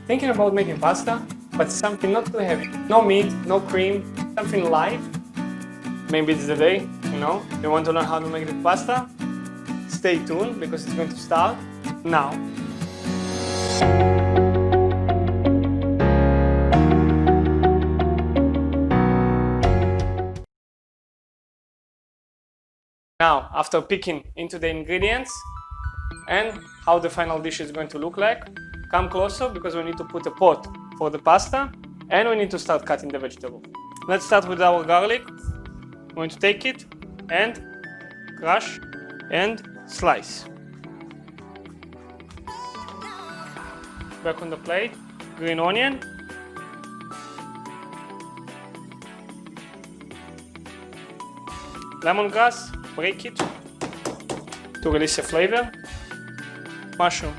Thinking about making pasta, but something not too heavy. No meat, no cream, something light. Maybe it's the day, you know? You want to learn how to make the pasta? Stay tuned because it's going to start now. Now, after peeking into the ingredients and how the final dish is going to look like, come closer because we need to put a pot for the pasta and we need to start cutting the vegetable. Let's start with our garlic. I'm going to take it and crush and slice. Back on the plate, green onion. Lemongrass, break it to release the flavor. Mushroom.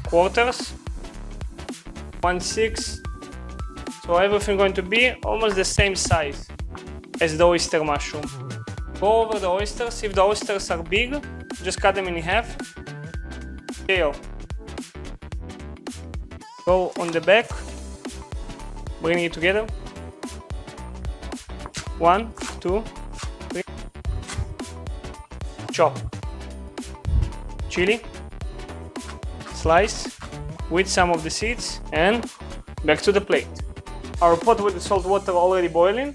Quarters. 1/6. So everything going to be almost the same size as the oyster mushroom. Go over the oysters. If the oysters are big, just cut them in half. Kale. Go on the back. Bring it together. 1, 2, 3. Chop. Chili. Slice with some of the seeds and back to the plate. Our pot with the salt water already boiling.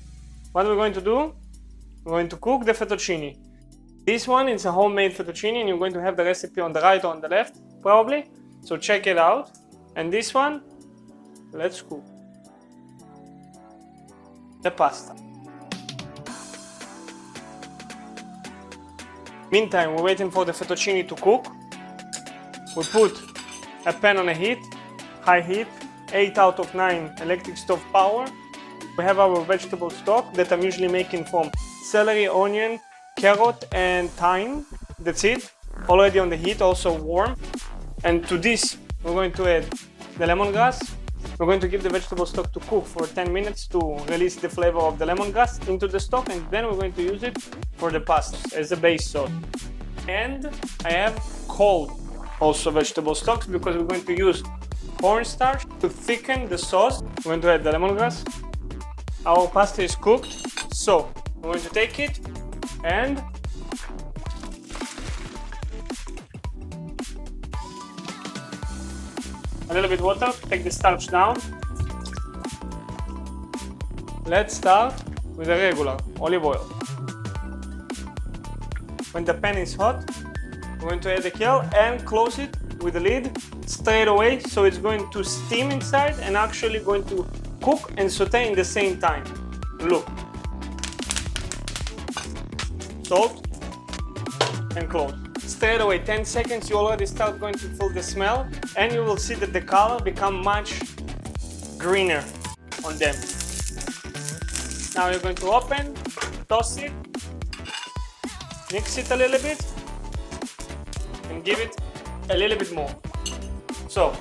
What we're going to do? We're going to cook the fettuccine. This one is a homemade fettuccine and you're going to have the recipe on the right or on the left, probably. So check it out. And this one, let's cook. The pasta. Meantime, we're waiting for the fettuccine to cook. We put a pan on a heat, high heat, 8 out of 9 electric stove power. We have our vegetable stock that I'm usually making from celery, onion, carrot and thyme. That's it, already on the heat, also warm. And to this, we're going to add the lemongrass. We're going to give the vegetable stock to cook for 10 minutes to release the flavor of the lemongrass into the stock, and then we're going to use it for the pasta as a base sauce. And I have cold also vegetable stocks because we're going to use cornstarch to thicken the sauce. We're going to add the lemongrass. Our pasta is cooked, so we're going to take it and a little bit water to take the starch down. Let's start with a regular olive oil. When the pan is hot, we're going to add the kale and close it with the lid straight away, so it's going to steam inside and actually going to cook and saute in the same time. Look. Salt and close. Straight away, 10 seconds, you already start going to feel the smell and you will see that the color become much greener on them. Now you're going to open, toss it, mix it a little bit and give it a little bit more. So,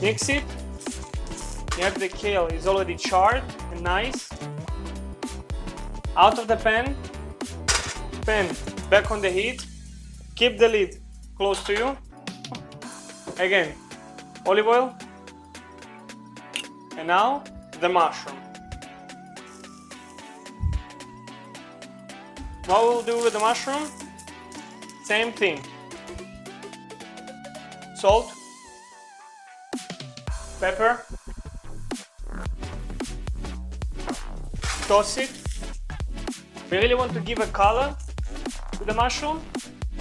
mix it. You have the kale is already charred and nice. Out of the pan back on the heat. Keep the lid close to you. Again, olive oil. And now the mushroom. What we'll do with the mushroom? Same thing. Salt, pepper, toss it. We really want to give a color to the mushroom.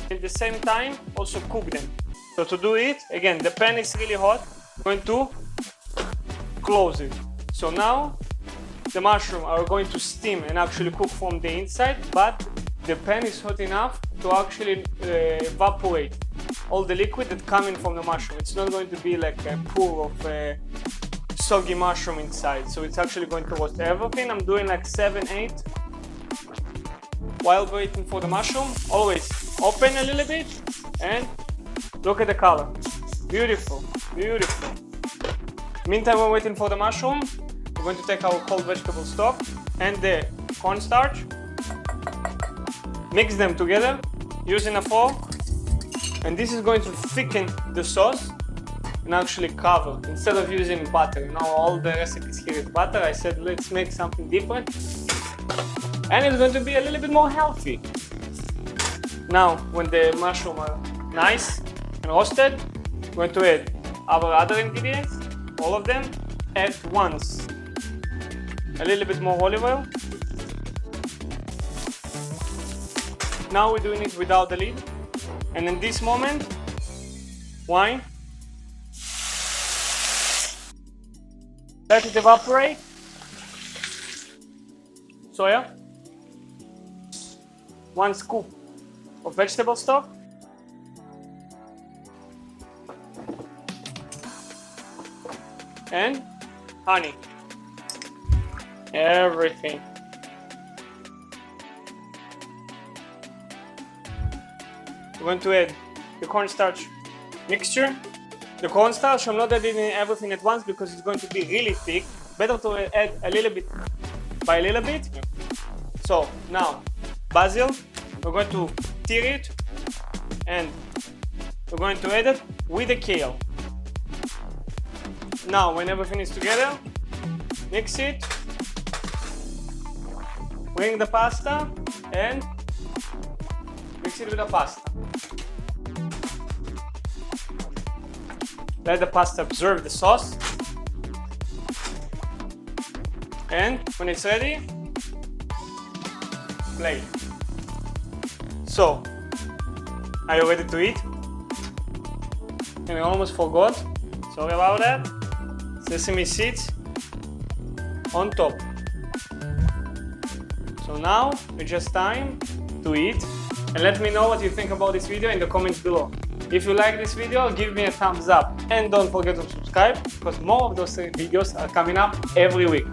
At the same time, also cook them. So to do it, again, the pan is really hot. I'm going to close it. So now the mushroom are going to steam and actually cook from the inside, but the pan is hot enough to actually evaporate all the liquid that coming from the mushroom. It's not going to be like a pool of soggy mushroom inside. So it's actually going to roast everything. I'm doing like 7, 8. While waiting for the mushroom, always open a little bit and look at the color. Beautiful, beautiful. Meantime, we're waiting for the mushroom. We're going to take our cold vegetable stock and the cornstarch, mix them together using a fork And this is going to thicken the sauce and actually cover, instead of using butter. You know, all the recipes here is butter. I said let's make something different, and it's going to be a little bit more healthy. Now when the mushrooms are nice and roasted, we're going to add our other ingredients, all of them at once. A little bit more olive oil. Now we're doing it without the lid, and in this moment, wine. Let it evaporate. Soya. 1 scoop of vegetable stock. And honey. Everything. We're going to add the cornstarch mixture. The cornstarch, I'm not adding everything at once because it's going to be really thick. Better to add a little bit by a little bit. So now, basil, we're going to tear it and we're going to add it with the kale. Now, when everything is together, mix it, bring the pasta and mix it with the pasta. Let the pasta absorb the sauce. And when it's ready, plate. So, are you ready to eat? And I almost forgot, sorry about that. Sesame seeds on top. So now it's just time to eat. And let me know what you think about this video in the comments below. If you like this video, give me a thumbs up and don't forget to subscribe because more of those videos are coming up every week.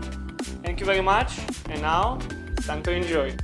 Thank you very much, and now it's time to enjoy.